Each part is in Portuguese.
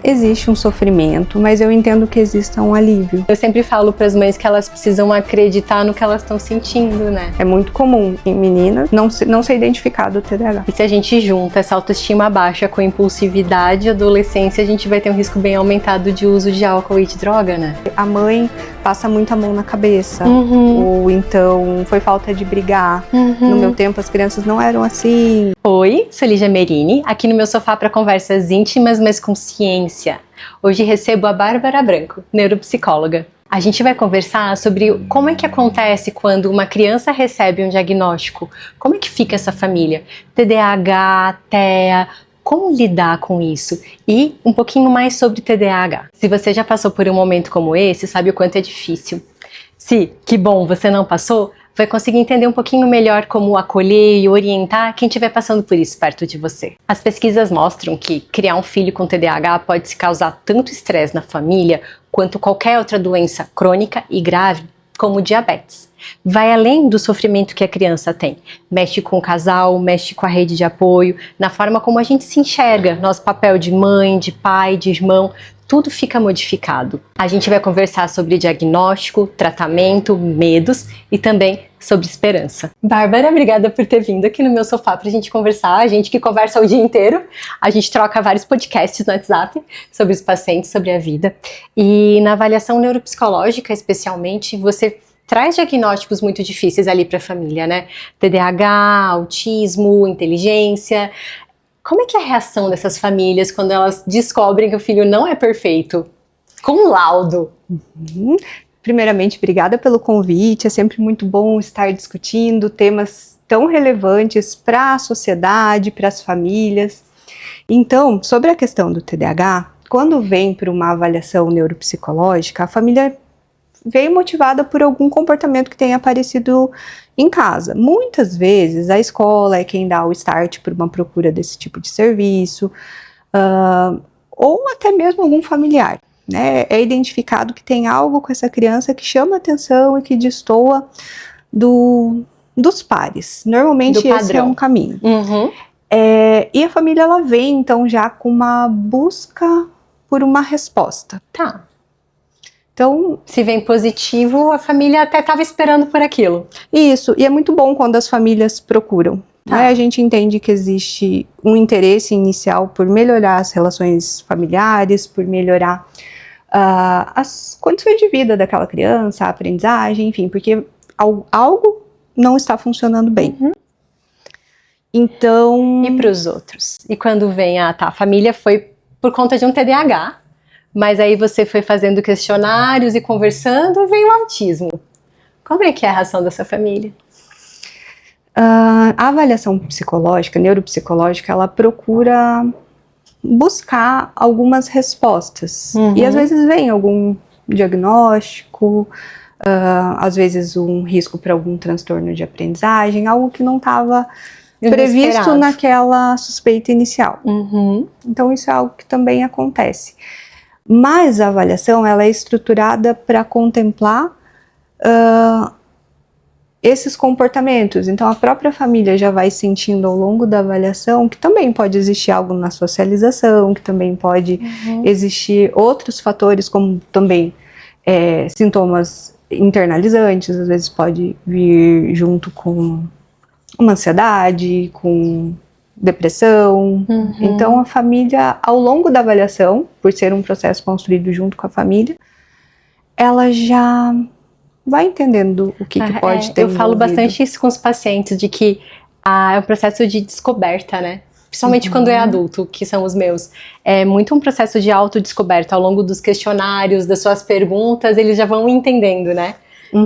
Existe um sofrimento, mas eu entendo que exista um alívio. Eu sempre falo para as mães que elas precisam acreditar no que elas estão sentindo, né? É muito comum em meninas não ser identificado o TDAH. E se a gente junta essa autoestima baixa com impulsividade e adolescência, a gente vai ter um risco bem aumentado de uso de álcool e de droga, né? A mãe passa muita mão na cabeça, ou então foi falta de brigar. No meu tempo as crianças não eram assim. Oi, sou Lígia Merini, aqui no meu sofá para conversas íntimas, mas com ciência. Hoje recebo a Bárbara Branco, neuropsicóloga. A gente vai conversar sobre como é que acontece quando uma criança recebe um diagnóstico. Como é que fica essa família? TDAH, TEA, como lidar com isso? E um pouquinho mais sobre TDAH. Se você já passou por um momento como esse, sabe o quanto é difícil. Se, que bom, você não passou, vai conseguir entender um pouquinho melhor como acolher e orientar quem estiver passando por isso perto de você. As pesquisas mostram que criar um filho com TDAH pode causar tanto estresse na família quanto qualquer outra doença crônica e grave, como diabetes. Vai além do sofrimento que a criança tem. Mexe com o casal, mexe com a rede de apoio, na forma como a gente se enxerga, nosso papel de mãe, de pai, de irmão, tudo fica modificado. A gente vai conversar sobre diagnóstico, tratamento, medos e também sobre esperança. Bárbara, obrigada por ter vindo aqui no meu sofá pra gente conversar. A gente que conversa o dia inteiro, a gente troca vários podcasts no WhatsApp sobre os pacientes, sobre a vida. E na avaliação neuropsicológica, especialmente, você traz diagnósticos muito difíceis ali para a família, né? TDAH, autismo, inteligência. Como é que é a reação dessas famílias quando elas descobrem que o filho não é perfeito? Com um laudo. Primeiramente, obrigada pelo convite. É sempre muito bom estar discutindo temas tão relevantes para a sociedade, para as famílias. Então, sobre a questão do TDAH, quando vem para uma avaliação neuropsicológica, a família veio motivada por algum comportamento que tenha aparecido em casa. Muitas vezes a escola é quem dá o start para uma procura desse tipo de serviço, ou até mesmo algum familiar, né? É identificado que tem algo com essa criança que chama atenção e que destoa dos pares. Normalmente esse é um caminho. E a família ela vem então já com uma busca por uma resposta. Tá. Então, se vem positivo, a família até estava esperando por aquilo. Isso, e é muito bom quando as famílias procuram. Né? A gente entende que existe um interesse inicial por melhorar as relações familiares, por melhorar as condições de vida daquela criança, a aprendizagem, enfim, porque algo não está funcionando bem. Então... E para os outros? E quando vem, a família foi por conta de um TDAH, mas aí você foi fazendo questionários e conversando e veio o autismo. Como é que é a reação dessa família? A avaliação psicológica, neuropsicológica, ela procura buscar algumas respostas. E às vezes vem algum diagnóstico, às vezes um risco para algum transtorno de aprendizagem, algo que não estava previsto naquela suspeita inicial. Então isso é algo que também acontece. Mas a avaliação ela é estruturada para contemplar esses comportamentos. Então a própria família já vai sentindo ao longo da avaliação que também pode existir algo na socialização, que também pode existir outros fatores, como também sintomas internalizantes, às vezes pode vir junto com uma ansiedade, com depressão. Então a família, ao longo da avaliação, por ser um processo construído junto com a família, ela já vai entendendo o que pode ter. Eu falo bastante isso com os pacientes, de que é um processo de descoberta, né? Principalmente quando é adulto, que são os meus. É muito um processo de autodescoberta. Ao longo dos questionários, das suas perguntas, eles já vão entendendo, né?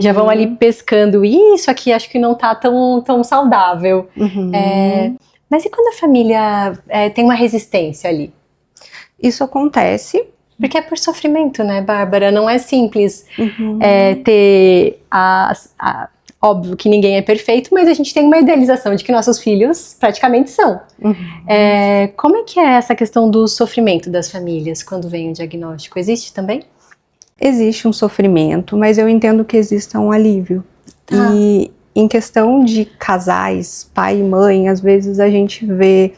Já vão ali pescando. Isso aqui acho que não tá tão saudável. Mas e quando a família tem uma resistência ali? Isso acontece. Porque é por sofrimento, né, Bárbara? Não é simples ter óbvio que ninguém é perfeito, mas a gente tem uma idealização de que nossos filhos praticamente são. Como é que é essa questão do sofrimento das famílias quando vem o diagnóstico? Existe também? Existe um sofrimento, mas eu entendo que exista um alívio. E em questão de casais, pai e mãe, às vezes a gente vê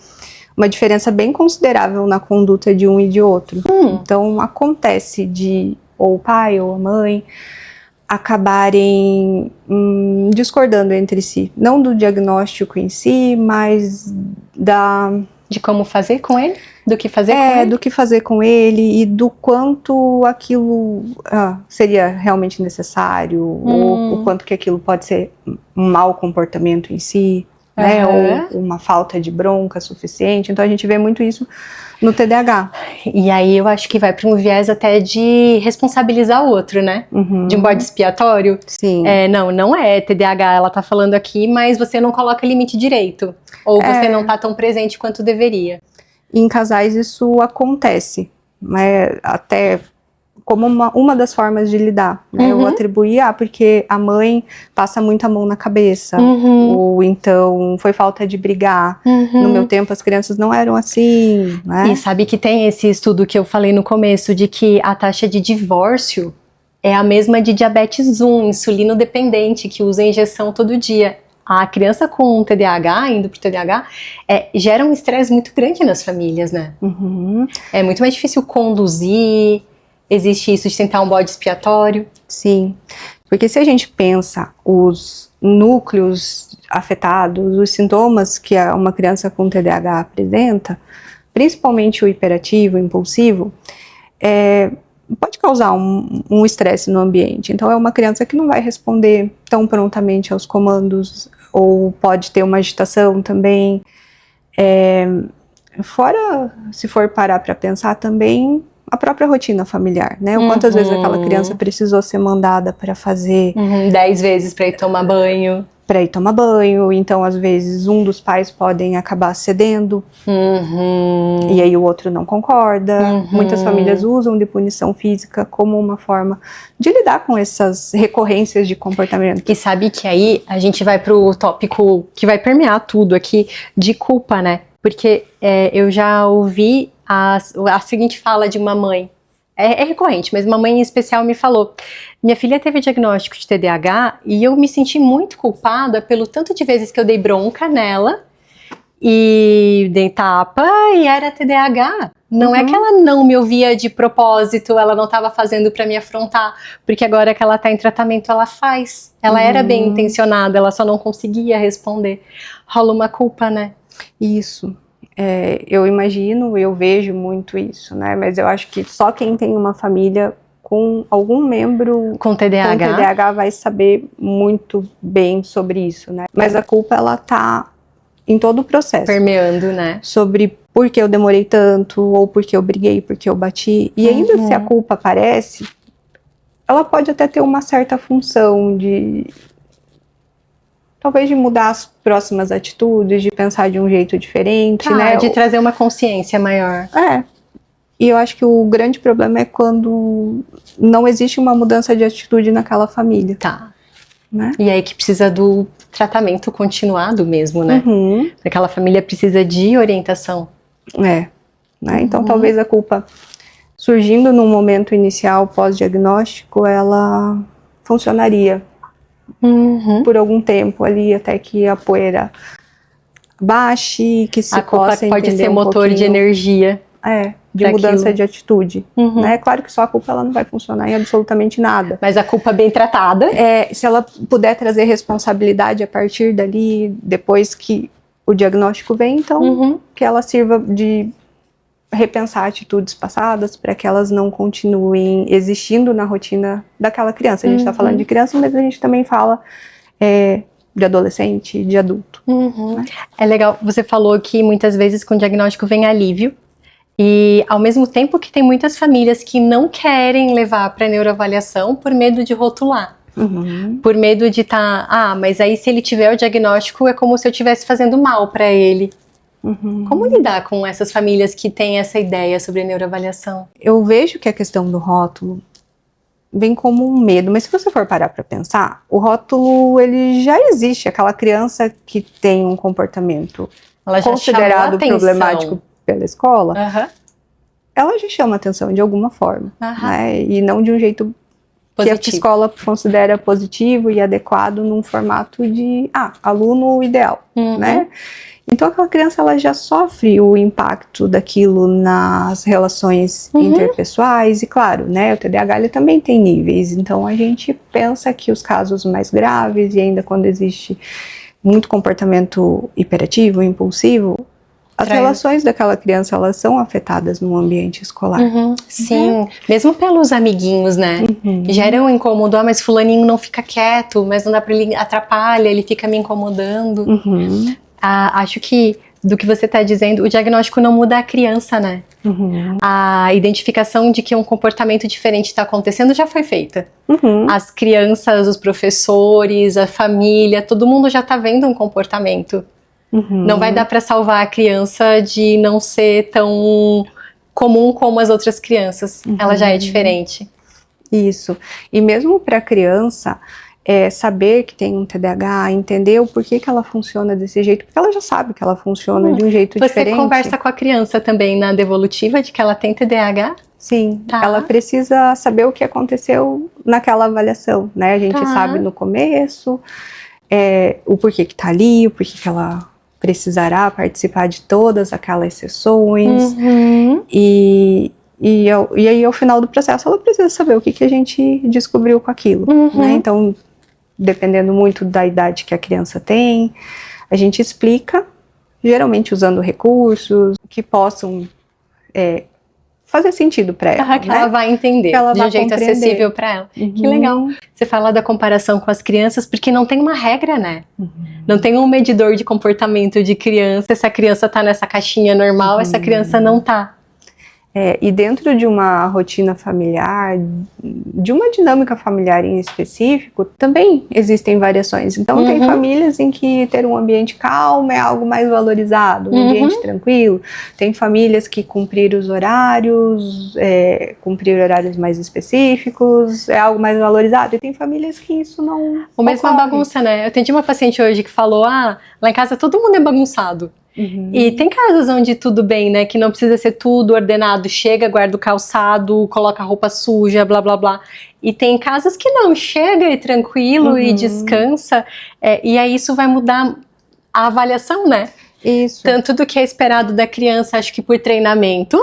uma diferença bem considerável na conduta de um e de outro. Então, acontece de ou o pai ou a mãe acabarem discordando entre si. Não do diagnóstico em si, mas de como fazer com ele? Do que fazer com ele? Do que fazer com ele e do quanto aquilo seria realmente necessário, ou o quanto que aquilo pode ser um mau comportamento em si, né? Ou uma falta de bronca suficiente. Então a gente vê muito isso no TDAH. E aí eu acho que vai para um viés até de responsabilizar o outro, né? De um bode expiatório. Sim. Não é TDAH, ela tá falando aqui, mas você não coloca limite direito. Ou você não tá tão presente quanto deveria. Em casais isso acontece, né? Até como uma das formas de lidar, né? Eu atribuí, porque a mãe passa muito a mão na cabeça, ou então foi falta de brigar. No meu tempo as crianças não eram assim, né? E sabe que tem esse estudo que eu falei no começo, de que a taxa de divórcio é a mesma de diabetes 1, insulino dependente, que usa injeção todo dia. A criança com TDAH, indo pro TDAH, gera um estresse muito grande nas famílias, né? É muito mais difícil conduzir, existe isso de tentar um bode expiatório. Sim, porque se a gente pensa os núcleos afetados, os sintomas que uma criança com TDAH apresenta, principalmente o hiperativo, o impulsivo, pode causar um estresse no ambiente. Então é uma criança que não vai responder tão prontamente aos comandos, ou pode ter uma agitação também. Fora, se for parar para pensar também, a própria rotina familiar, né? O quantas vezes aquela criança precisou ser mandada para fazer 10 vezes para ir tomar banho. Então às vezes um dos pais podem acabar cedendo, e aí o outro não concorda. Muitas famílias usam de punição física como uma forma de lidar com essas recorrências de comportamento. E sabe que aí a gente vai pro tópico que vai permear tudo aqui, de culpa, né? Porque eu já ouvi a seguinte fala de uma mãe. É recorrente, mas uma mãe em especial me falou: minha filha teve diagnóstico de TDAH e eu me senti muito culpada pelo tanto de vezes que eu dei bronca nela e dei tapa e era TDAH. Não é que ela não me ouvia de propósito, ela não estava fazendo para me afrontar, porque agora que ela está em tratamento, ela faz. Ela era bem intencionada, ela só não conseguia responder. Rola uma culpa, né? Isso. Eu imagino, eu vejo muito isso, né? Mas eu acho que só quem tem uma família com algum membro com TDAH vai saber muito bem sobre isso, né? Mas a culpa, ela tá em todo o processo. Permeando, né? Sobre por que eu demorei tanto, ou por que eu briguei, por que eu bati. E ainda se a culpa aparece, ela pode até ter uma certa função talvez de mudar as próximas atitudes, de pensar de um jeito diferente, né? De trazer uma consciência maior. E eu acho que o grande problema é quando não existe uma mudança de atitude naquela família. Né? E aí que precisa do tratamento continuado mesmo, né? Aquela família precisa de orientação. Né? Então talvez a culpa, surgindo num momento inicial pós-diagnóstico, ela funcionaria por algum tempo ali, até que a poeira baixe, que se possa entender pode ser motor de energia. De mudança de atitude. Né? Claro que só a culpa ela não vai funcionar em absolutamente nada. Mas a culpa bem tratada. Se ela puder trazer responsabilidade a partir dali, depois que o diagnóstico vem, então que ela sirva de repensar atitudes passadas para que elas não continuem existindo na rotina daquela criança. A gente está falando de criança, mas a gente também fala de adolescente, de adulto. Né? É legal, você falou que muitas vezes com o diagnóstico vem alívio, e ao mesmo tempo que tem muitas famílias que não querem levar para neuroavaliação por medo de rotular. Por medo de mas aí se ele tiver o diagnóstico é como se eu estivesse fazendo mal para ele. Como lidar com essas famílias que têm essa ideia sobre neuroavaliação? Eu vejo que a questão do rótulo vem como um medo, mas se você for parar para pensar, o rótulo ele já existe. Aquela criança que tem um comportamento considerado problemático pela escola, ela já chama atenção de alguma forma, né? E não de um jeito positivo, que a escola considera positivo e adequado num formato de aluno ideal, né? Então aquela criança ela já sofre o impacto daquilo nas relações interpessoais e claro, né, o TDAH ele também tem níveis, então a gente pensa que os casos mais graves e ainda quando existe muito comportamento hiperativo, impulsivo, as relações daquela criança, elas são afetadas no ambiente escolar. Sim, mesmo pelos amiguinhos, né? Gera um incômodo, mas fulaninho não fica quieto, mas não dá pra ele, atrapalha, ele fica me incomodando. Acho que, do que você tá dizendo, o diagnóstico não muda a criança, né? A identificação de que um comportamento diferente está acontecendo já foi feita. As crianças, os professores, a família, todo mundo já tá vendo um comportamento. Não vai dar para salvar a criança de não ser tão comum como as outras crianças. Ela já é diferente. Isso. E mesmo para a criança, saber que tem um TDAH, entender o porquê que ela funciona desse jeito, porque ela já sabe que ela funciona de um jeito diferente. Você conversa com a criança também na devolutiva de que ela tem TDAH? Sim, ela precisa saber o que aconteceu naquela avaliação, né? A gente sabe no começo o porquê que tá ali, o porquê que ela precisará participar de todas aquelas sessões e aí ao final do processo ela precisa saber o que a gente descobriu com aquilo, né? Então, dependendo muito da idade que a criança tem, a gente explica, geralmente usando recursos que possam fazer sentido para ela, que ela vai entender de um jeito acessível para ela. Que legal. Você fala da comparação com as crianças, porque não tem uma regra, né? Não tem um medidor de comportamento de criança. Essa criança tá nessa caixinha normal, essa criança não tá. E dentro de uma rotina familiar, de uma dinâmica familiar em específico, também existem variações. Então, tem famílias em que ter um ambiente calmo é algo mais valorizado, um ambiente tranquilo. Tem famílias que cumprir os horários, cumprir horários mais específicos, é algo mais valorizado. E tem famílias que isso não O mesmo é bagunça, né? Eu atendi uma paciente hoje que falou, lá em casa todo mundo é bagunçado. E tem casas onde tudo bem, né? Que não precisa ser tudo ordenado. Chega, guarda o calçado, coloca a roupa suja, blá, blá, blá. E tem casas que não. Chega e tranquilo e descansa. E aí isso vai mudar a avaliação, né? Isso. Tanto do que é esperado da criança, acho que por treinamento,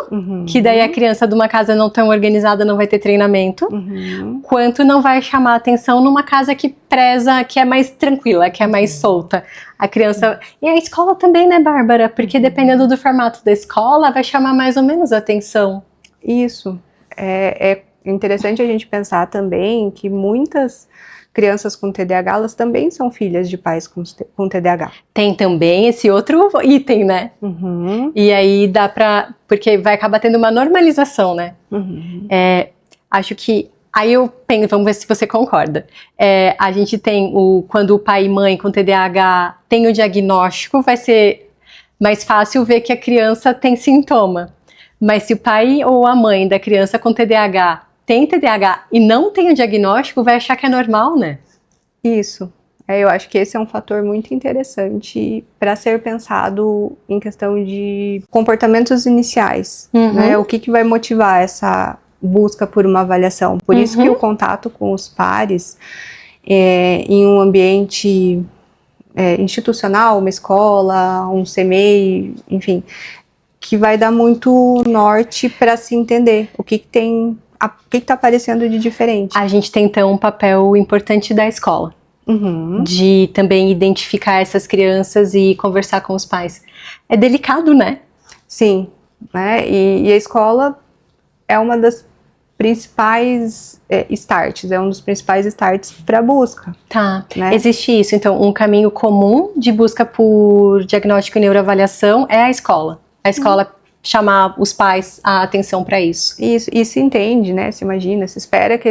que daí a criança de uma casa não tão organizada não vai ter treinamento, quanto não vai chamar atenção numa casa que preza, que é mais tranquila, que é mais solta. A criança... E a escola também, né, Bárbara? Porque dependendo do formato da escola, vai chamar mais ou menos atenção. Isso. É interessante a gente pensar também que muitas crianças com TDAH, elas também são filhas de pais com TDAH. Tem também esse outro item, né? E aí dá pra... Porque vai acabar tendo uma normalização, né? Acho que... Aí eu penso, vamos ver se você concorda. A gente tem quando o pai e mãe com TDAH tem o diagnóstico, vai ser mais fácil ver que a criança tem sintoma. Mas se o pai ou a mãe da criança com TDAH tem TDAH e não tem o diagnóstico, vai achar que é normal, né? Isso. Eu acho que esse é um fator muito interessante para ser pensado em questão de comportamentos iniciais, né? O que vai motivar essa busca por uma avaliação. Por isso que o contato com os pares em um ambiente institucional, uma escola, um CMEI, enfim, que vai dar muito norte para se entender o que está aparecendo de diferente. A gente tem então um papel importante da escola, de também identificar essas crianças e conversar com os pais. É delicado, né? Sim, né? E a escola é uma das principais starts, é um dos principais starts para a busca. Tá, né? Existe isso, então um caminho comum de busca por diagnóstico e neuroavaliação é a escola. A escola chamar os pais a atenção para isso. Isso, e se entende, né? Se imagina, se espera que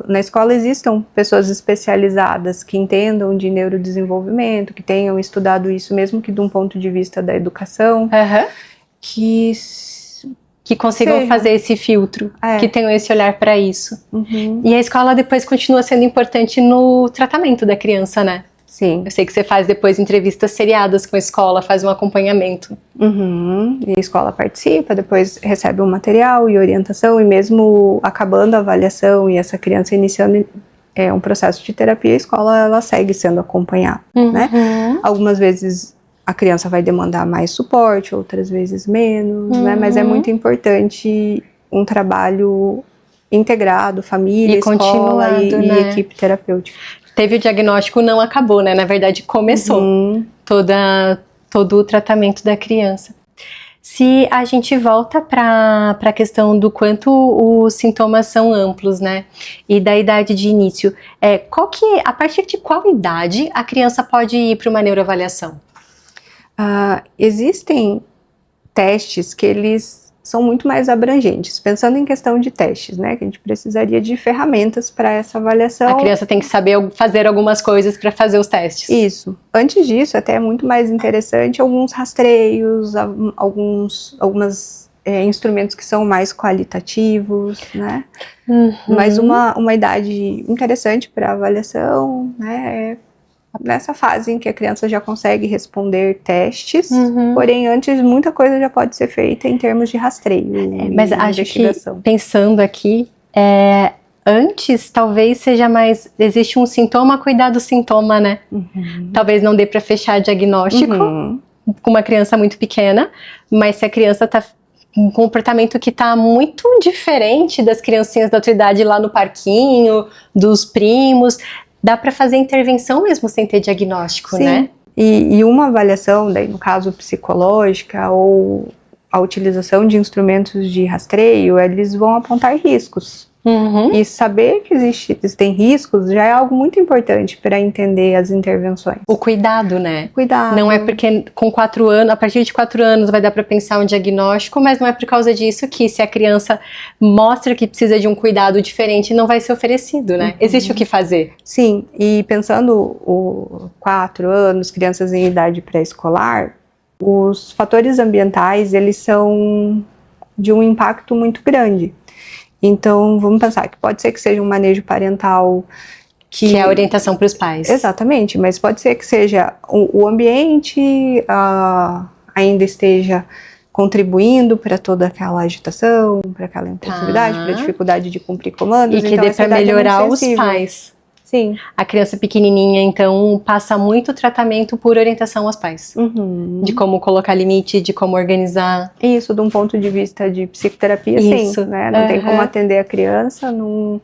na escola existam pessoas especializadas que entendam de neurodesenvolvimento, que tenham estudado isso mesmo que de um ponto de vista da educação, que consigam fazer esse filtro, que tenham esse olhar para isso. E a escola depois continua sendo importante no tratamento da criança, né? Sim. Eu sei que você faz depois entrevistas seriadas com a escola, faz um acompanhamento. E a escola participa, depois recebe um material e orientação, e mesmo acabando a avaliação e essa criança iniciando um processo de terapia, a escola ela segue sendo acompanhada, né? Algumas vezes a criança vai demandar mais suporte, outras vezes menos, né? Mas é muito importante um trabalho integrado, família, E escola e né? equipe terapêutica. Teve o diagnóstico, não acabou, né? Na verdade, começou todo o tratamento da criança. Se a gente volta para a questão do quanto os sintomas são amplos, né? E da idade de início, a partir de qual idade a criança pode ir para uma neuroavaliação? Existem testes que eles são muito mais abrangentes, pensando em questão de testes, né? Que a gente precisaria de ferramentas para essa avaliação. A criança tem que saber fazer algumas coisas para fazer os testes. Isso. Antes disso, até é muito mais interessante alguns rastreios, alguns instrumentos que são mais qualitativos, né? Mas uma idade interessante para avaliação, né? Nessa fase em que a criança já consegue responder testes, porém antes muita coisa já pode ser feita em termos de rastreio mas acho que, pensando aqui, antes talvez seja mais, existe um sintoma, cuidar do sintoma, né? Talvez não dê para fechar diagnóstico com uma criança muito pequena, mas se a criança está um comportamento que está muito diferente das criancinhas da outra idade lá no parquinho, dos primos, dá para fazer intervenção mesmo sem ter diagnóstico, sim, né? E uma avaliação, daí, no caso psicológica ou a utilização de instrumentos de rastreio, eles vão apontar riscos. E saber que existem riscos já é algo muito importante para entender as intervenções. O cuidado, né? Cuidado. Não é porque com 4 anos, a partir de 4 anos vai dar para pensar um diagnóstico, mas não é por causa disso que se a criança mostra que precisa de um cuidado diferente, não vai ser oferecido, né? Existe o que fazer. Sim, e pensando 4 anos, crianças em idade pré-escolar, os fatores ambientais, eles são de um impacto muito grande. Então, vamos pensar que pode ser que seja um manejo parental que é a orientação para os pais. Exatamente, mas pode ser que seja o ambiente ainda esteja contribuindo para toda aquela agitação, para aquela impulsividade, para a dificuldade de cumprir comandos. E que dê para melhorar os pais. Sim. A criança pequenininha, então, passa muito tratamento por orientação aos pais. De como colocar limite, de como organizar. Isso, de um ponto de vista de psicoterapia, sim. Né? Não tem como atender a criança num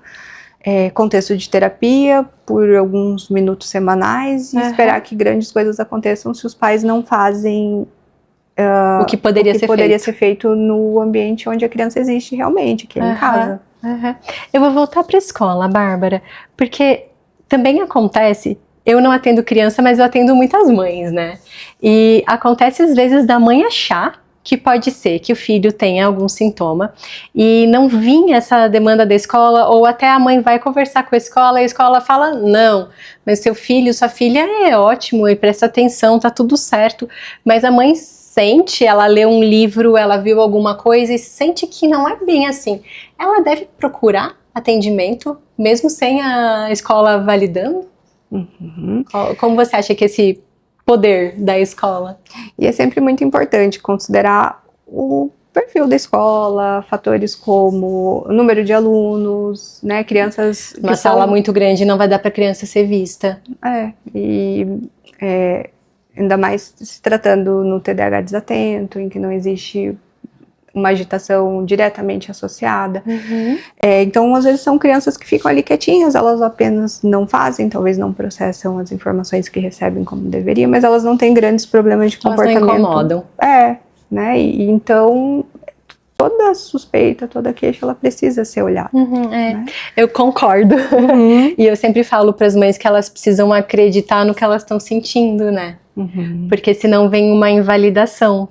contexto de terapia por alguns minutos semanais e esperar que grandes coisas aconteçam se os pais não fazem o que poderia ser feito no ambiente onde a criança existe realmente, que é em casa. Eu vou voltar para a escola, Bárbara, porque também acontece, eu não atendo criança, mas eu atendo muitas mães, né? E acontece às vezes da mãe achar que pode ser que o filho tenha algum sintoma e não vinha essa demanda da escola, ou até a mãe vai conversar com a escola e a escola fala, não, mas seu filho, sua filha é ótimo e presta atenção, tá tudo certo, mas a mãe sente, ela lê um livro, ela viu alguma coisa e sente que não é bem assim. Ela deve procurar atendimento, mesmo sem a escola validando? Como você acha que esse poder da escola? E é sempre muito importante considerar o perfil da escola, fatores como o número de alunos, né, crianças... Uma sala muito grande não vai dar para a criança ser vista. Ainda mais se tratando no TDAH desatento, em que não existe uma agitação diretamente associada. Então, às vezes são crianças que ficam ali quietinhas, elas apenas não fazem, talvez não processam as informações que recebem como deveria, mas elas não têm grandes problemas de comportamento. Elas não incomodam. Né? E então, toda suspeita, toda queixa, ela precisa ser olhada. Né? Eu concordo. E eu sempre falo para as mães que elas precisam acreditar no que elas estão sentindo, né? Porque senão vem uma invalidação.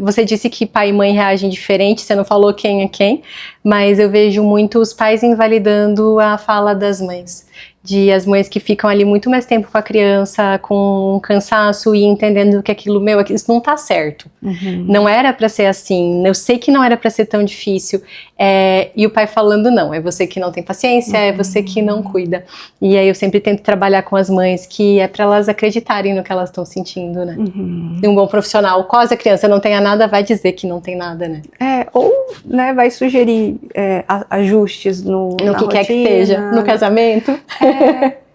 Você disse que pai e mãe reagem diferente, você não falou quem é quem, mas eu vejo muito os pais invalidando a fala das mães. De as mães que ficam ali muito mais tempo com a criança, com um cansaço e entendendo que aquilo, isso não tá certo. Não era para ser assim, eu sei que não era para ser tão difícil. E o pai falando, não, é você que não tem paciência, é você que não cuida. E aí eu sempre tento trabalhar com as mães, que é para elas acreditarem no que elas estão sentindo, né? E um bom profissional, caso a criança não tenha nada, vai dizer que não tem nada, né? Ou né, vai sugerir ajustes no que rotina, quer que seja, no casamento.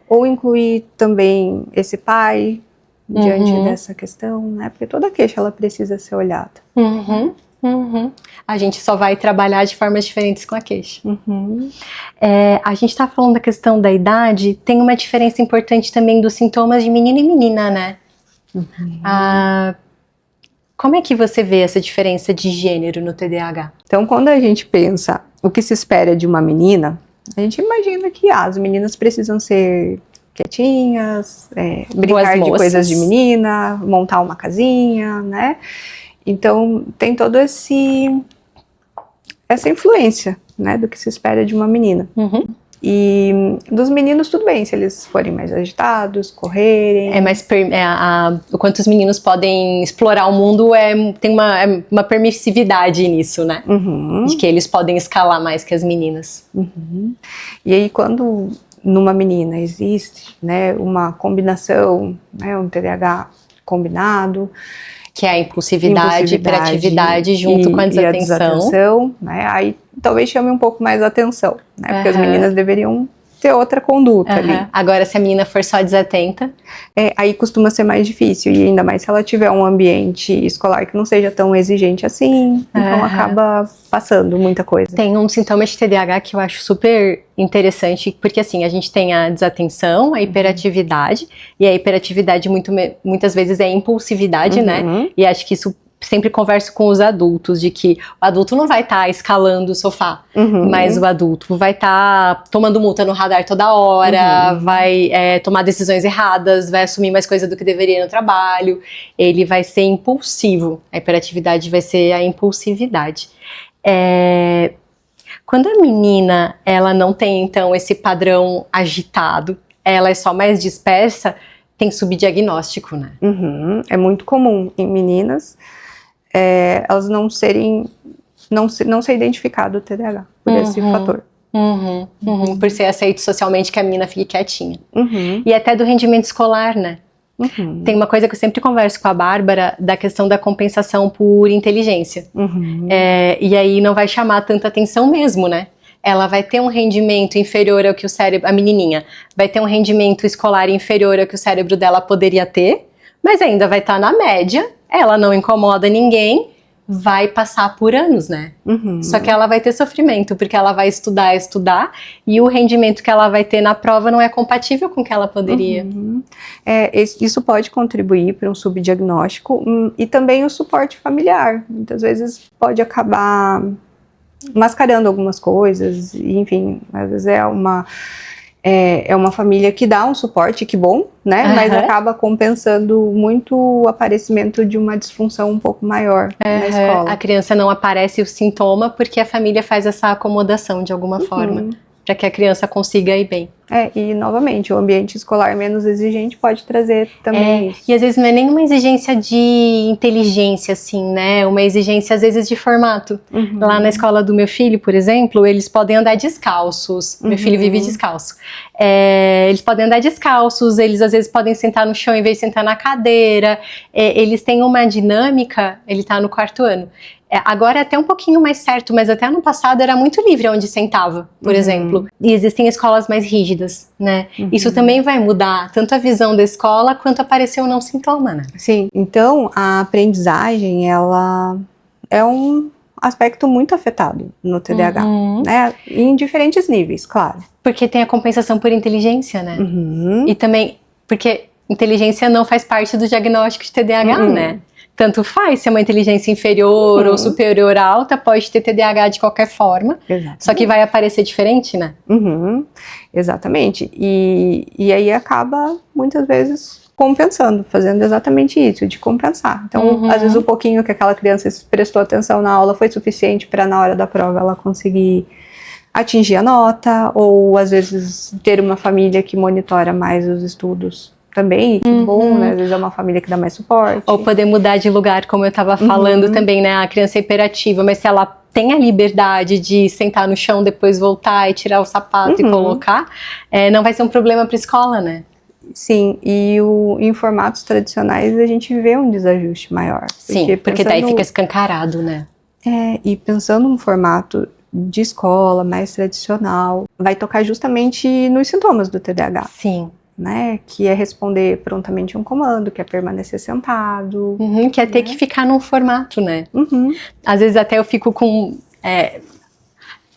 Ou incluir também esse pai diante dessa questão, né? Porque toda queixa, ela precisa ser olhada. A gente só vai trabalhar de formas diferentes com a queixa. A gente tá falando da questão da idade, tem uma diferença importante também dos sintomas de menino e menina, né? Como é que você vê essa diferença de gênero no TDAH? Então, quando a gente pensa o que se espera de uma menina, a gente imagina que as meninas precisam ser quietinhas, brincar de coisas de menina, montar uma casinha, né? Então, tem toda essa influência, né, do que se espera de uma menina. E dos meninos, tudo bem, se eles forem mais agitados, correrem. O quanto os meninos podem explorar o mundo tem uma permissividade nisso, né? De que eles podem escalar mais que as meninas. E aí, quando numa menina existe, né, uma combinação, né, um TDAH combinado, que é a impulsividade, hiperatividade junto com a desatenção. Né? Aí talvez chame um pouco mais a atenção, né? Porque as meninas deveriam ter outra conduta ali. Agora, se a menina for só desatenta... aí costuma ser mais difícil, e ainda mais se ela tiver um ambiente escolar que não seja tão exigente assim, então acaba passando muita coisa. Tem um sintoma de TDAH que eu acho super interessante, porque assim, a gente tem a desatenção, a hiperatividade, e a hiperatividade muitas vezes é impulsividade, né? E acho que isso sempre converso com os adultos, de que o adulto não vai estar escalando o sofá, mas o adulto vai estar tomando multa no radar toda hora, vai tomar decisões erradas, vai assumir mais coisa do que deveria no trabalho, ele vai ser impulsivo, a hiperatividade vai ser a impulsividade. Quando a menina, ela não tem então esse padrão agitado, ela é só mais dispersa, tem subdiagnóstico, né? É muito comum em meninas elas não ser identificado o TDAH por esse fator. Por ser aceito socialmente que a menina fique quietinha. E até do rendimento escolar, né? Tem uma coisa que eu sempre converso com a Bárbara, da questão da compensação por inteligência. E aí não vai chamar tanta atenção mesmo, né? Ela vai ter um rendimento inferior ao que o cérebro... A menininha vai ter um rendimento escolar inferior ao que o cérebro dela poderia ter, mas ainda vai estar na média, ela não incomoda ninguém, vai passar por anos, né? Só que ela vai ter sofrimento, porque ela vai estudar, e o rendimento que ela vai ter na prova não é compatível com o que ela poderia. Isso pode contribuir para um subdiagnóstico, e também o suporte familiar. Muitas vezes pode acabar mascarando algumas coisas, e, enfim, às vezes é uma família que dá um suporte, que bom, né? Mas acaba compensando muito o aparecimento de uma disfunção um pouco maior na escola. A criança não aparece o sintoma porque a família faz essa acomodação de alguma forma, para que a criança consiga ir bem. E novamente, o ambiente escolar menos exigente pode trazer também isso. E às vezes não é nenhuma exigência de inteligência, assim, né? Uma exigência, às vezes, de formato. Lá na escola do meu filho, por exemplo, eles podem andar descalços. Meu filho vive descalço. Eles podem andar descalços, eles às vezes podem sentar no chão em vez de sentar na cadeira. Eles têm uma dinâmica, ele tá no 4º ano. Agora é até um pouquinho mais certo, mas até ano passado era muito livre onde sentava, por exemplo. E existem escolas mais rígidas, né? Isso também vai mudar tanto a visão da escola quanto aparecer ou não sintoma, né? Sim, então a aprendizagem, ela é um aspecto muito afetado no TDAH, né? Em diferentes níveis, claro. Porque tem a compensação por inteligência, né? E também porque inteligência não faz parte do diagnóstico de TDAH, né? Tanto faz, se é uma inteligência inferior ou superior alta, pode ter TDAH de qualquer forma, só que vai aparecer diferente, né? Exatamente, e aí acaba, muitas vezes, compensando, fazendo exatamente isso, de compensar. Então, às vezes, o pouquinho que aquela criança prestou atenção na aula foi suficiente para, na hora da prova, ela conseguir atingir a nota, ou, às vezes, ter uma família que monitora mais os estudos também, que bom, né? Às vezes é uma família que dá mais suporte. Ou poder mudar de lugar, como eu estava falando também, né? A criança é hiperativa, mas se ela tem a liberdade de sentar no chão, depois voltar e tirar o sapato e colocar, não vai ser um problema para a escola, né? Sim, e em formatos tradicionais a gente vê um desajuste maior. Sim, porque daí fica escancarado, né? E pensando num formato de escola mais tradicional, vai tocar justamente nos sintomas do TDAH. Sim. né? Que é responder prontamente um comando, que é permanecer sentado. Que é ter que ficar num formato, né? Às vezes até eu fico com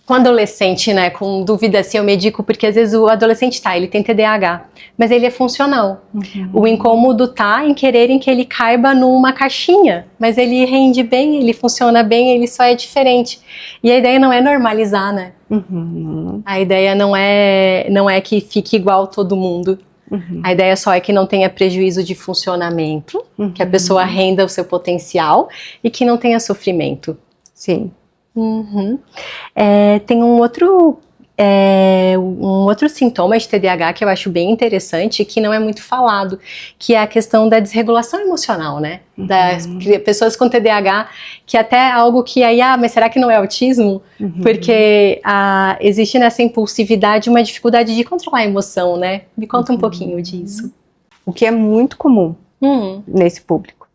adolescente, né, com dúvida se eu medico, porque às vezes o adolescente ele tem TDAH, mas ele é funcional. O incômodo em quererem que ele caiba numa caixinha, mas ele rende bem, ele funciona bem, ele só é diferente. E a ideia não é normalizar, né? A ideia não é que fique igual todo mundo. A ideia só é que não tenha prejuízo de funcionamento, que a pessoa renda o seu potencial e que não tenha sofrimento. Sim. Tem um outro sintoma de TDAH que eu acho bem interessante, que não é muito falado, que é a questão da desregulação emocional, né? Das pessoas com TDAH, que até é algo que aí, mas será que não é autismo? Porque existe nessa impulsividade uma dificuldade de controlar a emoção, né? Me conta um pouquinho disso. O que é muito comum nesse público.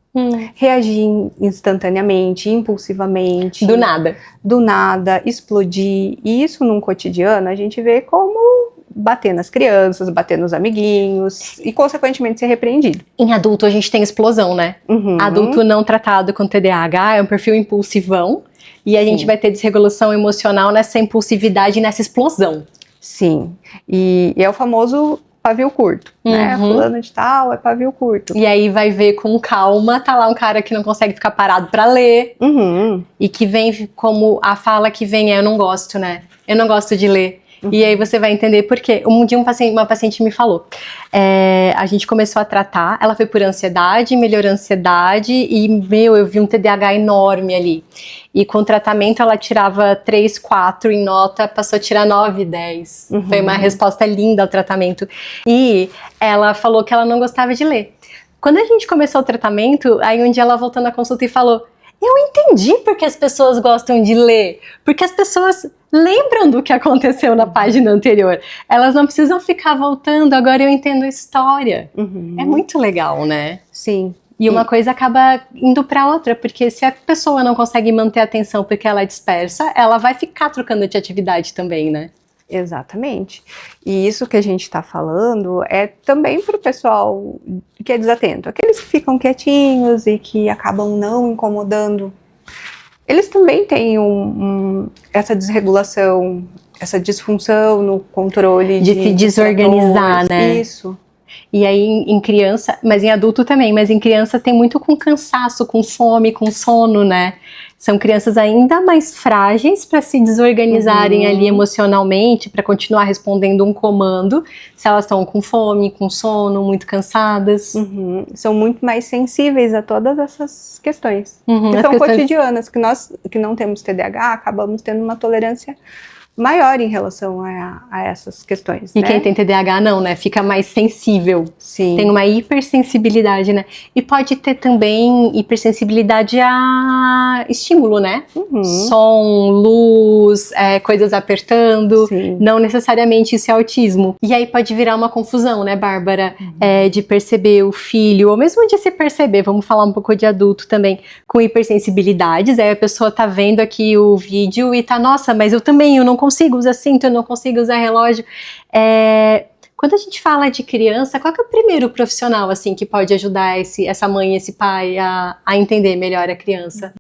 Reagir instantaneamente, impulsivamente. Do nada, explodir. E isso num cotidiano a gente vê como bater nas crianças, bater nos amiguinhos e consequentemente ser repreendido. Em adulto a gente tem explosão, né? Adulto não tratado com TDAH é um perfil impulsivão e a gente vai ter desregulação emocional nessa impulsividade, nessa explosão. Sim, e é o famoso pavio curto, né? Fulano de tal é pavio curto. E aí vai ver com calma, tá lá um cara que não consegue ficar parado pra ler e que vem como a fala que vem eu não gosto, né? Eu não gosto de ler. E aí você vai entender por quê. Um dia uma paciente me falou, a gente começou a tratar, ela foi por ansiedade, melhorou a ansiedade e, eu vi um TDAH enorme ali. E com o tratamento ela tirava 3, 4 em nota, passou a tirar 9, 10. Foi uma resposta linda ao tratamento. E ela falou que ela não gostava de ler. Quando a gente começou o tratamento, aí um dia ela voltou na consulta e falou, eu entendi porque as pessoas gostam de ler, porque as pessoas lembram do que aconteceu na página anterior. Elas não precisam ficar voltando, agora eu entendo a história. É muito legal, né? Sim. E uma coisa acaba indo para outra, porque se a pessoa não consegue manter a atenção porque ela é dispersa, ela vai ficar trocando de atividade também, né? Exatamente. E isso que a gente está falando é também para o pessoal que é desatento. Aqueles que ficam quietinhos e que acabam não incomodando. Eles também têm essa desregulação, essa disfunção no controle de se desorganizar, né? Isso. E aí em criança, mas em adulto também, mas em criança tem muito com cansaço, com fome, com sono, né? São crianças ainda mais frágeis para se desorganizarem ali emocionalmente, para continuar respondendo um comando, se elas estão com fome, com sono, muito cansadas. São muito mais sensíveis a todas essas questões. Que são cotidianas, que nós que não temos TDAH acabamos tendo uma tolerância maior em relação a essas questões. E quem tem TDAH não, né? Fica mais sensível. Sim. Tem uma hipersensibilidade, né? E pode ter também hipersensibilidade a estímulo, né? Som, luz, coisas apertando. Sim. Não necessariamente isso é autismo. E aí pode virar uma confusão, né, Bárbara? De perceber o filho, ou mesmo de se perceber, vamos falar um pouco de adulto também, com hipersensibilidades. Aí a pessoa tá vendo aqui o vídeo e tá, nossa, mas eu não consigo usar cinto, eu não consigo usar relógio. Quando a gente fala de criança, qual que é o primeiro profissional assim que pode ajudar essa mãe, esse pai a entender melhor a criança?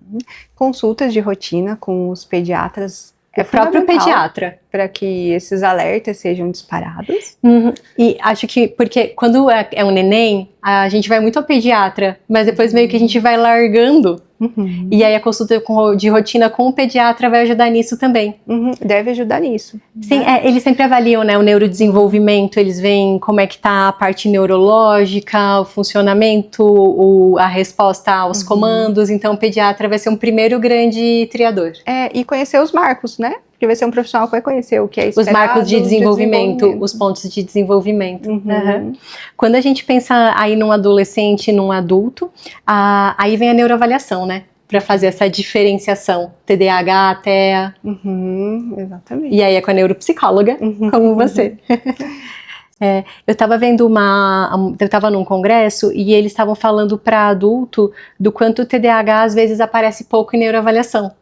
Consultas de rotina com os pediatras. O próprio pediatra. Para que esses alertas sejam disparados. E acho que, porque quando é um neném, a gente vai muito ao pediatra, mas depois meio que a gente vai largando. E aí a consulta de rotina com o pediatra vai ajudar nisso também. Deve ajudar nisso. Sim, eles sempre avaliam, né, o neurodesenvolvimento, eles veem como é que tá a parte neurológica, o funcionamento, a resposta aos comandos, então o pediatra vai ser um primeiro grande triador. E conhecer os marcos, né? Porque vai ser um profissional que vai conhecer o que é esperado. Os marcos de desenvolvimento, os pontos de desenvolvimento. Quando a gente pensa aí num adolescente, num adulto, aí vem a neuroavaliação, né? Para fazer essa diferenciação, TDAH, TEA. Exatamente. E aí é com a neuropsicóloga, como você. Eu estava vendo eu estava num congresso e eles estavam falando para adulto do quanto o TDAH às vezes aparece pouco em neuroavaliação.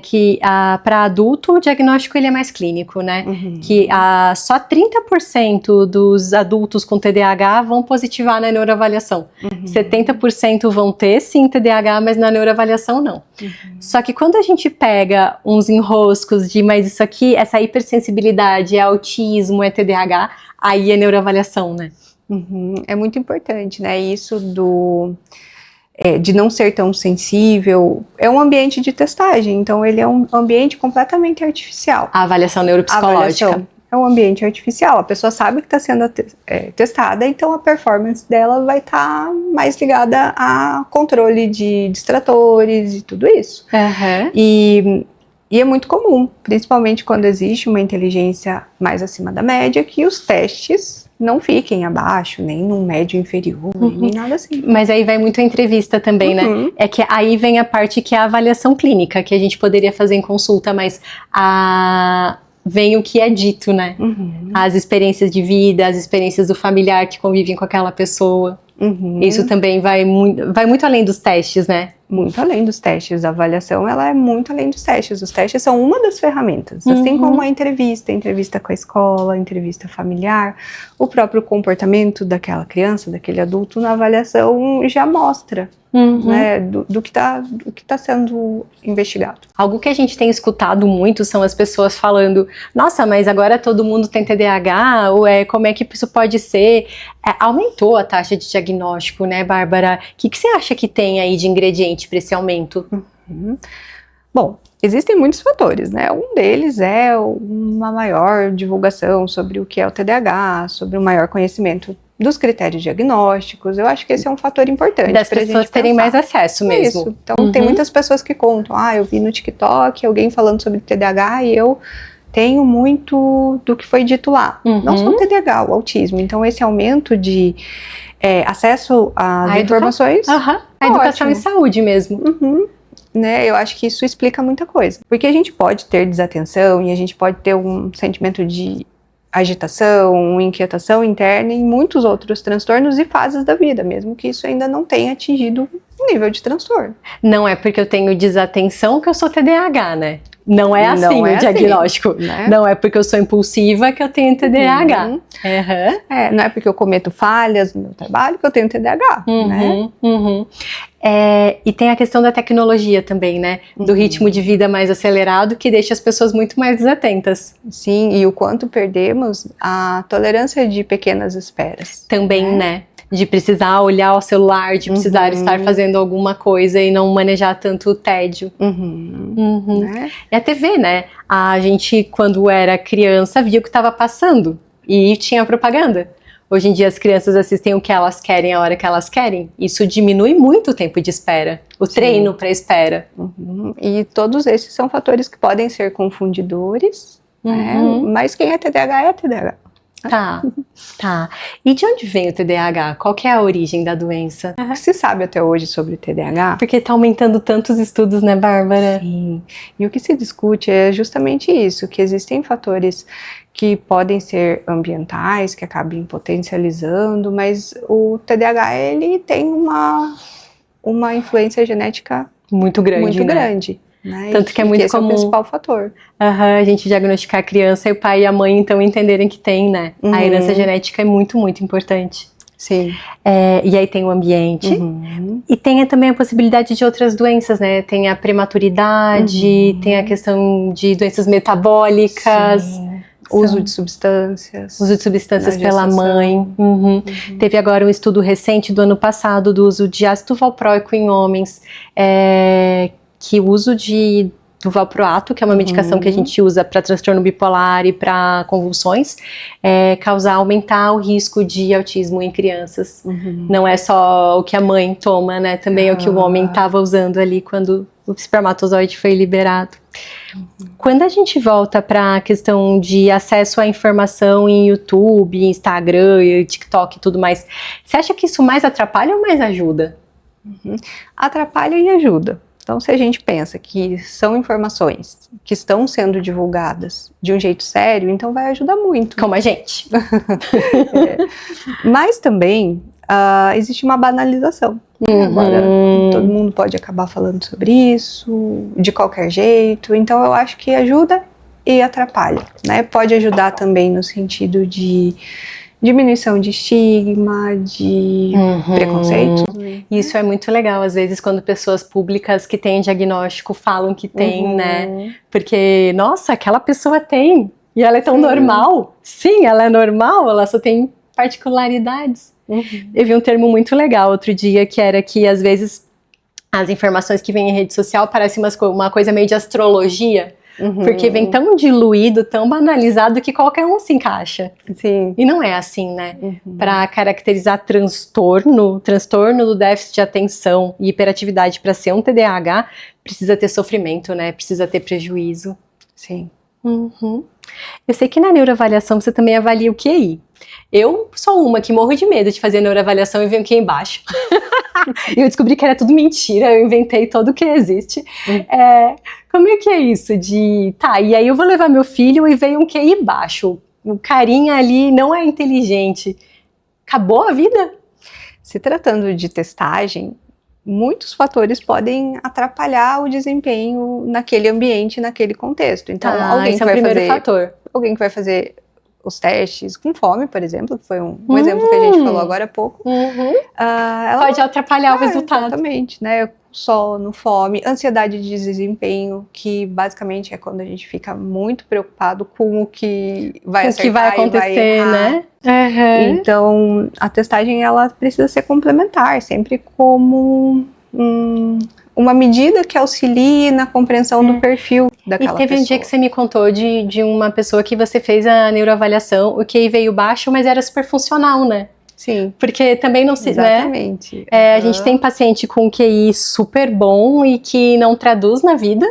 Que para adulto o diagnóstico ele é mais clínico, né? Que só 30% dos adultos com TDAH vão positivar na neuroavaliação. 70% vão ter sim TDAH, mas na neuroavaliação não. Só que quando a gente pega uns enroscos de, mas isso aqui, essa hipersensibilidade é autismo, é TDAH, aí é neuroavaliação, né? É muito importante, né? Isso de não ser tão sensível, é um ambiente de testagem, então ele é um ambiente completamente artificial. A avaliação neuropsicológica. É um ambiente artificial, a pessoa sabe que está sendo testada, então a performance dela vai estar mais ligada a controle de distratores e tudo isso. E é muito comum, principalmente quando existe uma inteligência mais acima da média, que os testes não fiquem abaixo, nem num médio inferior, nem nada assim. Mas aí vai muito a entrevista também, né? É que aí vem a parte que é a avaliação clínica, que a gente poderia fazer em consulta, mas vem o que é dito, né? As experiências de vida, as experiências do familiar que convivem com aquela pessoa. Isso também vai muito além dos testes, né? Muito além dos testes. A avaliação, ela é muito além dos testes. Os testes são uma das ferramentas. Assim como a entrevista com a escola, a entrevista familiar, o próprio comportamento daquela criança, daquele adulto, na avaliação já mostra, né, do que tá sendo investigado. Algo que a gente tem escutado muito são as pessoas falando, nossa, mas agora todo mundo tem TDAH, ou como é que isso pode ser? Aumentou a taxa de diagnóstico, né, Bárbara? O que você acha que tem aí de ingrediente para esse aumento? Bom, existem muitos fatores, né? Um deles é uma maior divulgação sobre o que é o TDAH, sobre um maior conhecimento dos critérios diagnósticos. Eu acho que esse é um fator importante. Das pessoas terem mais acesso mesmo. Isso. Então, tem muitas pessoas que contam, eu vi no TikTok alguém falando sobre TDAH e eu tenho muito do que foi dito lá. Não só o TDAH, o autismo. Então, esse aumento de acesso às informações... A educação e saúde mesmo. Né, eu acho que isso explica muita coisa. Porque a gente pode ter desatenção e a gente pode ter um sentimento de agitação, inquietação interna em muitos outros transtornos e fases da vida, mesmo que isso ainda não tenha atingido um nível de transtorno. Não é porque eu tenho desatenção que eu sou TDAH, né? Não é assim o diagnóstico. Né? Não é porque eu sou impulsiva que eu tenho TDAH. Não é porque eu cometo falhas no meu trabalho que eu tenho TDAH. Né? E tem a questão da tecnologia também, né? Do ritmo de vida mais acelerado que deixa as pessoas muito mais desatentas. Sim, e o quanto perdemos a tolerância de pequenas esperas. Também, né? De precisar olhar o celular, de precisar estar fazendo alguma coisa e não manejar tanto o tédio. Né? E a TV, né? A gente, quando era criança, via o que estava passando e tinha propaganda. Hoje em dia as crianças assistem o que elas querem a hora que elas querem. Isso diminui muito o tempo de espera, o treino para espera. E todos esses são fatores que podem ser confundidores, né? Mas quem é TDAH é TDAH. Tá. E de onde vem o TDAH? Qual que é a origem da doença? O que se sabe até hoje sobre o TDAH? Porque tá aumentando tantos estudos, né, Bárbara? Sim. E o que se discute é justamente isso, que existem fatores que podem ser ambientais, que acabem potencializando, mas o TDAH, ele tem uma influência genética muito grande. Né? Tanto que é muito comum. Esse é o principal fator. A gente diagnosticar a criança e o pai e a mãe então entenderem que tem, né? A herança genética é muito, muito importante. Sim. E aí tem o ambiente e tem também a possibilidade de outras doenças, né? Tem a prematuridade, tem a questão de doenças metabólicas. Sim. Uso de substâncias. Uso de substâncias pela mãe. Teve agora um estudo recente do ano passado do uso de ácido valproico em homens, que o uso do valproato, que é uma medicação que a gente usa para transtorno bipolar e para convulsões, aumentar o risco de autismo em crianças. Não é só o que a mãe toma, né? Também é o que o homem estava usando ali quando o espermatozoide foi liberado. Quando a gente volta para a questão de acesso à informação em YouTube, Instagram, TikTok e tudo mais, você acha que isso mais atrapalha ou mais ajuda? Atrapalha e ajuda. Então, se a gente pensa que são informações que estão sendo divulgadas de um jeito sério, então vai ajudar muito. Como a gente. Mas também existe uma banalização. Agora todo mundo pode acabar falando sobre isso, de qualquer jeito. Então eu acho que ajuda e atrapalha, né? Pode ajudar também no sentido de diminuição de estigma, de preconceito. Isso é muito legal, às vezes, quando pessoas públicas que têm diagnóstico falam que tem, né? Porque, nossa, aquela pessoa tem, e ela é tão normal. Sim, ela é normal, ela só tem particularidades. Eu vi um termo muito legal outro dia, que era que, às vezes, as informações que vêm em rede social parecem uma coisa meio de astrologia. Porque vem tão diluído, tão banalizado que qualquer um se encaixa. Sim. E não é assim, né? Para caracterizar transtorno do déficit de atenção e hiperatividade para ser um TDAH, precisa ter sofrimento, né? Precisa ter prejuízo. Sim. Eu sei que na neuroavaliação você também avalia o QI. Eu sou uma que morro de medo de fazer neuroavaliação e ver o QI embaixo. E eu descobri que era tudo mentira, eu inventei todo o que existe. Como é que é isso de... Tá, e aí eu vou levar meu filho e veio um QI baixo. O carinha ali não é inteligente. Acabou a vida? Se tratando de testagem, muitos fatores podem atrapalhar o desempenho naquele ambiente, naquele contexto. Então, alguém que vai fazer os testes com fome, por exemplo, que foi um exemplo que a gente falou agora há pouco. Ela pode atrapalhar o resultado. Exatamente, né? Sono, fome, ansiedade de desempenho, que basicamente é quando a gente fica muito preocupado com o que vai acertar, o que vai acontecer, né? Então, a testagem ela precisa ser complementar, sempre como uma medida que auxilie na compreensão do perfil daquela pessoa. E teve um dia que você me contou de uma pessoa que você fez a neuroavaliação, o QI veio baixo, mas era super funcional, né? Sim. Porque também não se... Exatamente. Né? A gente tem paciente com QI super bom e que não traduz na vida,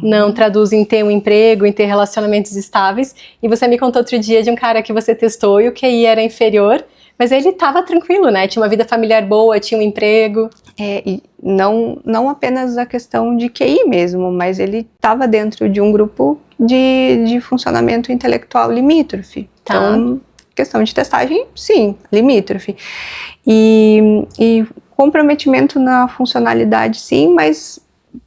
não traduz em ter um emprego, em ter relacionamentos estáveis. E você me contou outro dia de um cara que você testou e o QI era inferior, mas ele estava tranquilo, né? Tinha uma vida familiar boa, tinha um emprego. E não apenas a questão de QI mesmo, mas ele estava dentro de um grupo de funcionamento intelectual limítrofe. Então, questão de testagem, sim, limítrofe. E comprometimento na funcionalidade, sim, mas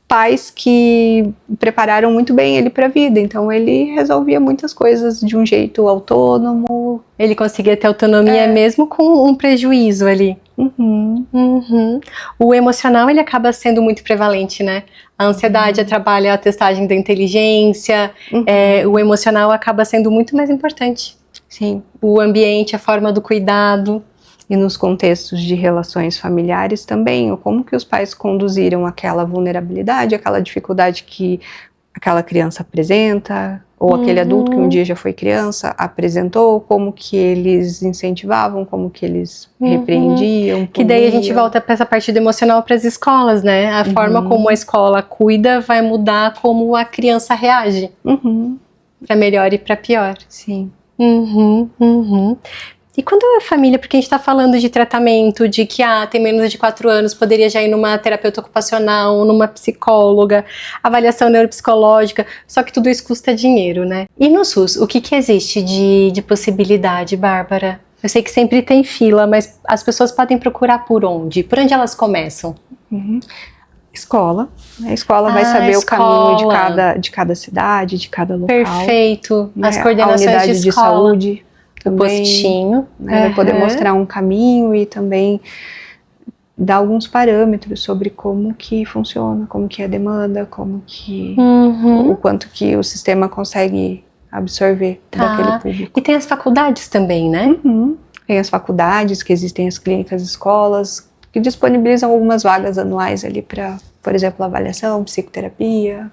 pais que prepararam muito bem ele para a vida. Então, ele resolvia muitas coisas de um jeito autônomo. Ele conseguia ter autonomia mesmo com um prejuízo ali. O emocional, ele acaba sendo muito prevalente, né? A ansiedade atrapalha a testagem da inteligência, o emocional acaba sendo muito mais importante. Sim. O ambiente, a forma do cuidado. E nos contextos de relações familiares também, ou como que os pais conduziram aquela vulnerabilidade, aquela dificuldade que aquela criança apresenta, ou aquele adulto que um dia já foi criança apresentou, como que eles incentivavam, como que eles repreendiam. Que daí a gente volta para essa parte do emocional para as escolas, né? A forma como a escola cuida vai mudar como a criança reage. Para melhor e para pior. Sim. E quando a família, porque a gente está falando de tratamento, de que tem menos de 4 anos, poderia já ir numa terapeuta ocupacional, numa psicóloga, avaliação neuropsicológica, só que tudo isso custa dinheiro, né? E no SUS, o que existe de possibilidade, Bárbara? Eu sei que sempre tem fila, mas as pessoas podem procurar por onde? Por onde elas começam? Escola. A escola vai saber o caminho de cada cidade, de cada local. Perfeito. Né? As coordenações a unidade de saúde. Também, o postinho. Né, vai poder mostrar um caminho e também dar alguns parâmetros sobre como que funciona, como que é a demanda, como que o quanto que o sistema consegue absorver daquele público. E tem as faculdades também, né? Tem as faculdades, que existem as clínicas, escolas, que disponibilizam algumas vagas anuais ali para, por exemplo, avaliação, psicoterapia.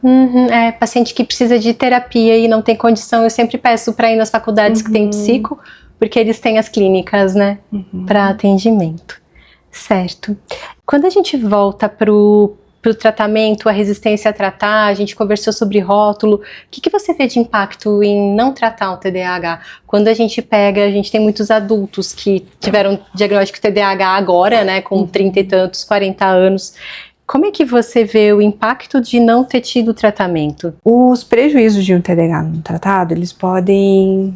Paciente que precisa de terapia e não tem condição, eu sempre peço para ir nas faculdades que tem psico, porque eles têm as clínicas, né, para atendimento. Certo. Quando a gente volta pro tratamento, a resistência a tratar, a gente conversou sobre rótulo, o que você vê de impacto em não tratar o TDAH? Quando a gente tem muitos adultos que tiveram diagnóstico de TDAH agora, né, com 30 e tantos, 40 anos, como é que você vê o impacto de não ter tido tratamento? Os prejuízos de um TDAH não tratado, eles podem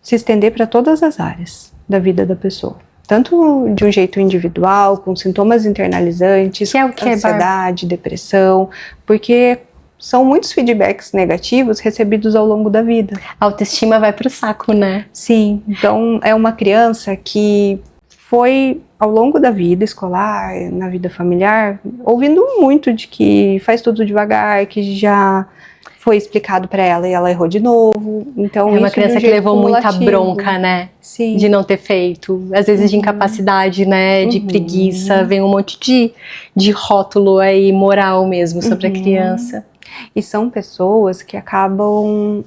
se estender para todas as áreas da vida da pessoa. tanto de um jeito individual, com sintomas internalizantes, Que é o que, ansiedade, depressão, porque são muitos feedbacks negativos recebidos ao longo da vida. A autoestima vai pro saco, né? Sim, então é uma criança que foi ao longo da vida escolar, na vida familiar, ouvindo muito de que faz tudo devagar, que já foi explicado para ela e ela errou de novo. Então, É uma isso criança de um que jeito levou muita cumulativo. bronca, né? Sim. De não ter feito, às vezes de incapacidade, né? De preguiça, vem um monte de rótulo aí moral mesmo sobre a criança. E são pessoas que acabam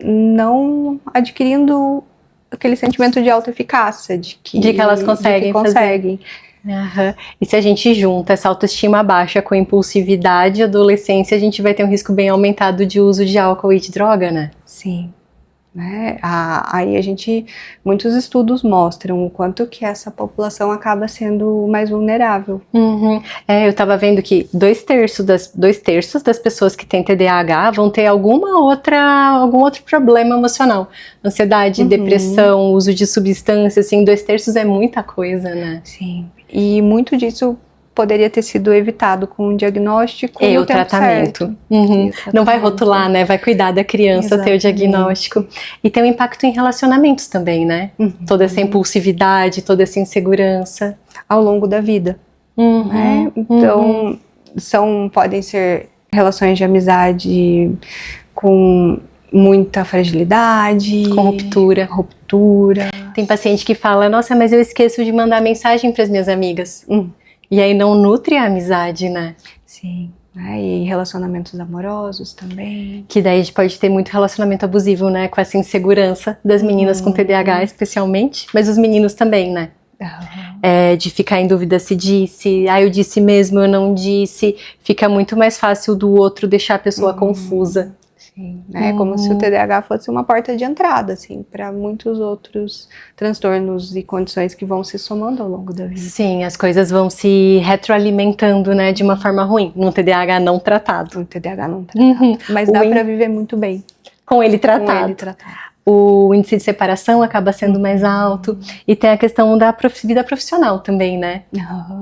não adquirindo aquele sentimento de autoeficácia, de que elas conseguem fazer. Uhum. E se a gente junta essa autoestima baixa com impulsividade e adolescência, a gente vai ter um risco bem aumentado de uso de álcool e de droga, né? Sim. Né? Aí muitos estudos mostram o quanto que essa população acaba sendo mais vulnerável. Eu estava vendo que 2/3 das pessoas que têm TDAH vão ter algum outro problema emocional. Ansiedade, depressão, uso de substâncias, assim, 2/3 é muita coisa, né? Sim, e muito disso poderia ter sido evitado com um diagnóstico e o tratamento. Não vai rotular, né? Vai cuidar da criança, ter o diagnóstico. E tem um impacto em relacionamentos também, né? Toda essa impulsividade, toda essa insegurança. Ao longo da vida. Né? Então, podem ser relações de amizade com muita fragilidade. Com ruptura. Tem paciente que fala, nossa, mas eu esqueço de mandar mensagem para as minhas amigas. E aí não nutre a amizade, né? Sim. E relacionamentos amorosos também. Que daí a gente pode ter muito relacionamento abusivo, né? Com essa insegurança das meninas com TDAH especialmente, mas os meninos também, né? De ficar em dúvida se disse, eu disse mesmo, eu não disse. Fica muito mais fácil do outro deixar a pessoa confusa. Sim, é como se o TDAH fosse uma porta de entrada, assim, para muitos outros transtornos e condições que vão se somando ao longo da vida. Sim, as coisas vão se retroalimentando, né, de uma forma ruim, num TDAH não tratado. Um TDAH não tratado, mas dá para viver muito bem. Com ele tratado. O índice de separação acaba sendo mais alto, e tem a questão da vida profissional também, né?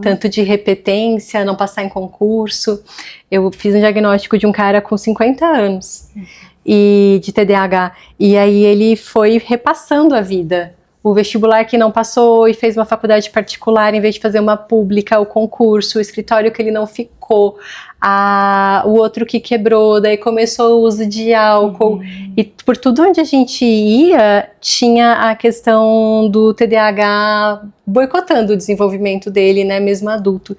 Tanto de repetência, não passar em concurso. Eu fiz um diagnóstico de um cara com 50 anos e de TDAH, e aí ele foi repassando a vida. O vestibular que não passou e fez uma faculdade particular em vez de fazer uma pública, o concurso, o escritório que ele não ficou, o outro que quebrou, daí começou o uso de álcool. E por tudo onde a gente ia, tinha a questão do TDAH boicotando o desenvolvimento dele, né, mesmo adulto.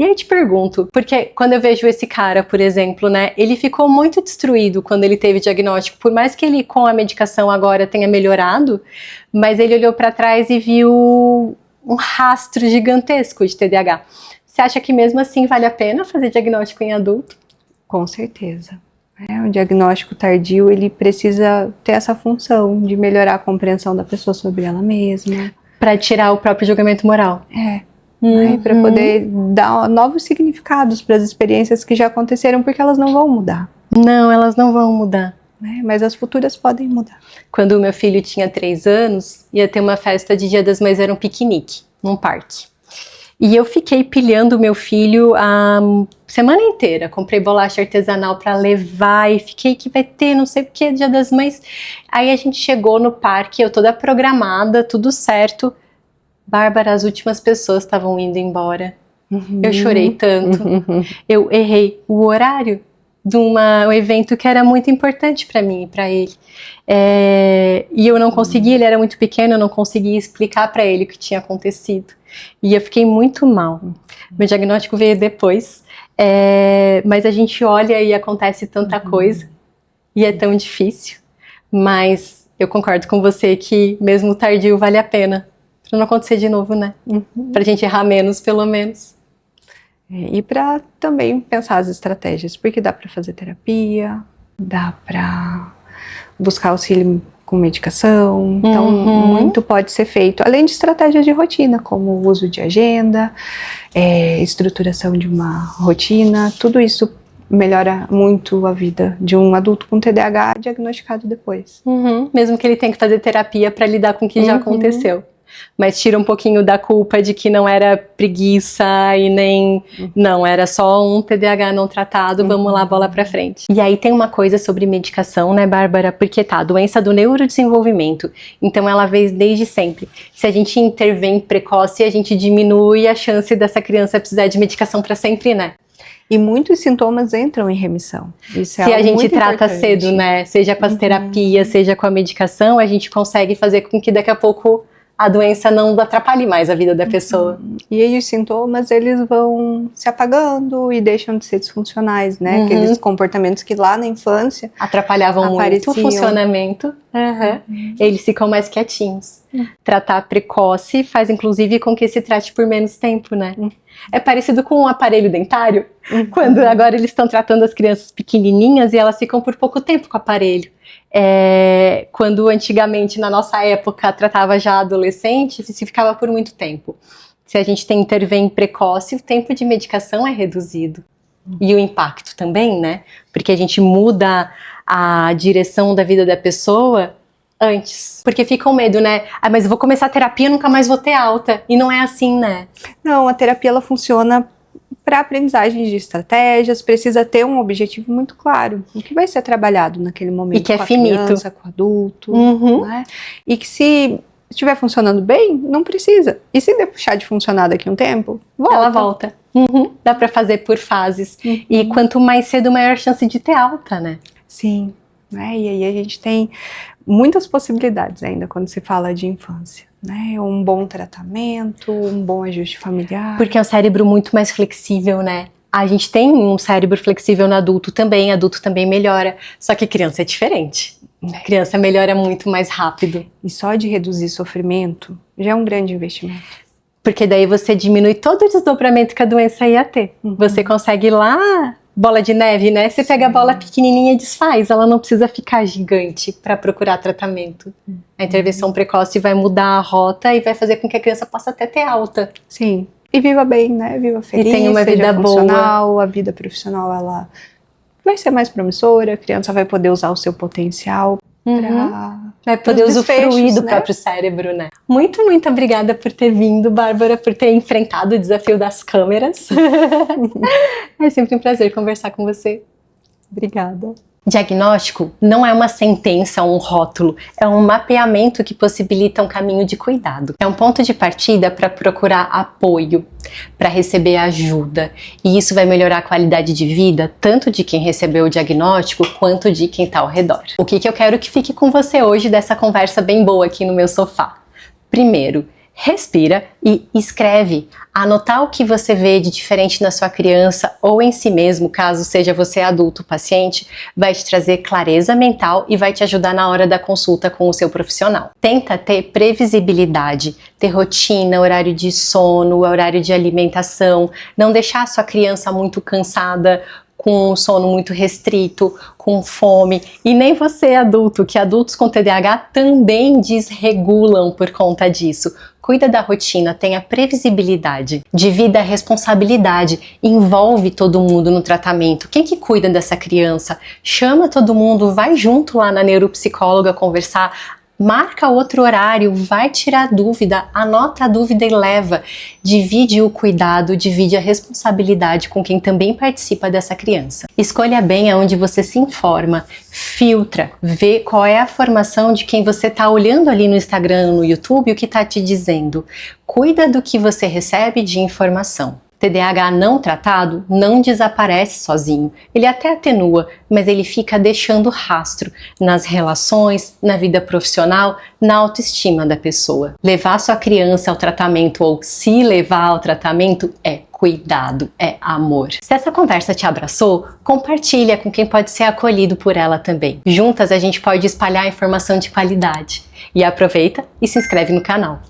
E aí te pergunto, porque quando eu vejo esse cara, por exemplo, né, ele ficou muito destruído quando ele teve diagnóstico, por mais que ele com a medicação agora tenha melhorado, mas ele olhou para trás e viu um rastro gigantesco de TDAH. Você acha que mesmo assim vale a pena fazer diagnóstico em adulto? Com certeza. O diagnóstico tardio, ele precisa ter essa função de melhorar a compreensão da pessoa sobre ela mesma. Para tirar o próprio julgamento moral. Para poder dar novos significados para as experiências que já aconteceram, porque elas não vão mudar. Não, elas não vão mudar. Mas as futuras podem mudar. Quando o meu filho tinha 3 anos, ia ter uma festa de Dia das Mães, era um piquenique, num parque. E eu fiquei pilhando o meu filho a semana inteira. Comprei bolacha artesanal para levar e fiquei que vai ter não sei o que, Dia das Mães. Aí a gente chegou no parque, eu toda programada, tudo certo. Bárbara, as últimas pessoas estavam indo embora. Eu chorei tanto. Eu errei o horário de um evento que era muito importante para mim e para ele. E eu não consegui, ele era muito pequeno, eu não conseguia explicar para ele o que tinha acontecido. E eu fiquei muito mal. Meu diagnóstico veio depois. Mas a gente olha e acontece tanta coisa. E é tão difícil. Mas eu concordo com você que mesmo tardio vale a pena. Pra não acontecer de novo, né? Pra gente errar menos, pelo menos. E pra também pensar as estratégias, porque dá pra fazer terapia, dá pra buscar auxílio com medicação, então muito pode ser feito, além de estratégias de rotina, como o uso de agenda, estruturação de uma rotina, tudo isso melhora muito a vida de um adulto com TDAH diagnosticado depois. Mesmo que ele tenha que fazer terapia pra lidar com o que já aconteceu. mas tira um pouquinho da culpa de que não era preguiça e nem... Não, era só um TDAH não tratado, vamos lá, bola pra frente. E aí tem uma coisa sobre medicação, né, Bárbara? Porque tá, doença do neurodesenvolvimento, então ela veio desde sempre. Se a gente intervém precoce, a gente diminui a chance dessa criança precisar de medicação pra sempre, né? E muitos sintomas entram em remissão. Isso é Se a gente muito trata importante. cedo, né? Seja com as terapias, seja com a medicação, a gente consegue fazer com que daqui a pouco a doença não atrapalhe mais a vida da pessoa. E aí os sintomas, eles vão se apagando e deixam de ser disfuncionais, né? Aqueles comportamentos que lá na infância atrapalhavam muito apareciam. o funcionamento. Eles ficam mais quietinhos. Tratar precoce faz inclusive com que se trate por menos tempo, né? É parecido com um aparelho dentário, quando agora eles estão tratando as crianças pequenininhas e elas ficam por pouco tempo com o aparelho. Quando antigamente, na nossa época, tratava já adolescente, se ficava por muito tempo. Se a gente intervém precoce, o tempo de medicação é reduzido. E o impacto também, né? Porque a gente muda a direção da vida da pessoa antes. Porque fica o medo, né? Ah, mas eu vou começar a terapia, nunca mais vou ter alta. E não é assim, né? Não, a terapia ela funciona para aprendizagem de estratégias, precisa ter um objetivo muito claro, o que vai ser trabalhado naquele momento, e que com é a finito. criança, com o adulto, né? E que se estiver funcionando bem, não precisa. E se deixar de funcionar daqui a um tempo, volta. Ela volta. Dá para fazer por fases. E quanto mais cedo, maior chance de ter alta, né? Sim, né? E aí a gente tem muitas possibilidades ainda quando se fala de infância, né? Um bom tratamento, um bom ajuste familiar. Porque é um cérebro muito mais flexível, né? A gente tem um cérebro flexível no adulto também melhora. Só que criança é diferente. Criança melhora muito mais rápido. E só de reduzir sofrimento já é um grande investimento. Porque daí você diminui todo o desdobramento que a doença ia ter. Você consegue ir lá, bola de neve, né? Você pega a bola pequenininha e desfaz. Ela não precisa ficar gigante para procurar tratamento. A intervenção precoce vai mudar a rota e vai fazer com que a criança possa até ter alta. Sim. E viva bem, né? Viva feliz, e tem uma vida boa. A vida profissional, ela vai ser mais promissora. A criança vai poder usar o seu potencial para... Vai poder usufruir do próprio cérebro, né? Muito, muito obrigada por ter vindo, Bárbara, por ter enfrentado o desafio das câmeras. É sempre um prazer conversar com você. Obrigada. Diagnóstico não é uma sentença ou um rótulo, é um mapeamento que possibilita um caminho de cuidado. É um ponto de partida para procurar apoio, para receber ajuda. E isso vai melhorar a qualidade de vida, tanto de quem recebeu o diagnóstico, quanto de quem está ao redor. O que eu quero que fique com você hoje dessa conversa bem boa aqui no meu sofá? Primeiro, respira e escreve. Anotar o que você vê de diferente na sua criança ou em si mesmo, caso seja você adulto paciente, vai te trazer clareza mental e vai te ajudar na hora da consulta com o seu profissional. Tenta ter previsibilidade, ter rotina, horário de sono, horário de alimentação, não deixar a sua criança muito cansada, com um sono muito restrito, com fome, e nem você adulto, que adultos com TDAH também desregulam por conta disso. Cuida da rotina, tenha previsibilidade, divida a responsabilidade, envolve todo mundo no tratamento. Quem que cuida dessa criança? Chama todo mundo, vai junto lá na neuropsicóloga conversar, marca outro horário, vai tirar dúvida, anota a dúvida e leva. Divide o cuidado, divide a responsabilidade com quem também participa dessa criança. Escolha bem aonde você se informa, filtra, vê qual é a formação de quem você está olhando ali no Instagram, no YouTube, o que está te dizendo. Cuida do que você recebe de informação. TDAH não tratado não desaparece sozinho, ele até atenua, mas ele fica deixando rastro nas relações, na vida profissional, na autoestima da pessoa. Levar sua criança ao tratamento ou se levar ao tratamento é cuidado, é amor. Se essa conversa te abraçou, compartilha com quem pode ser acolhido por ela também. Juntas a gente pode espalhar informação de qualidade. E aproveita e se inscreve no canal.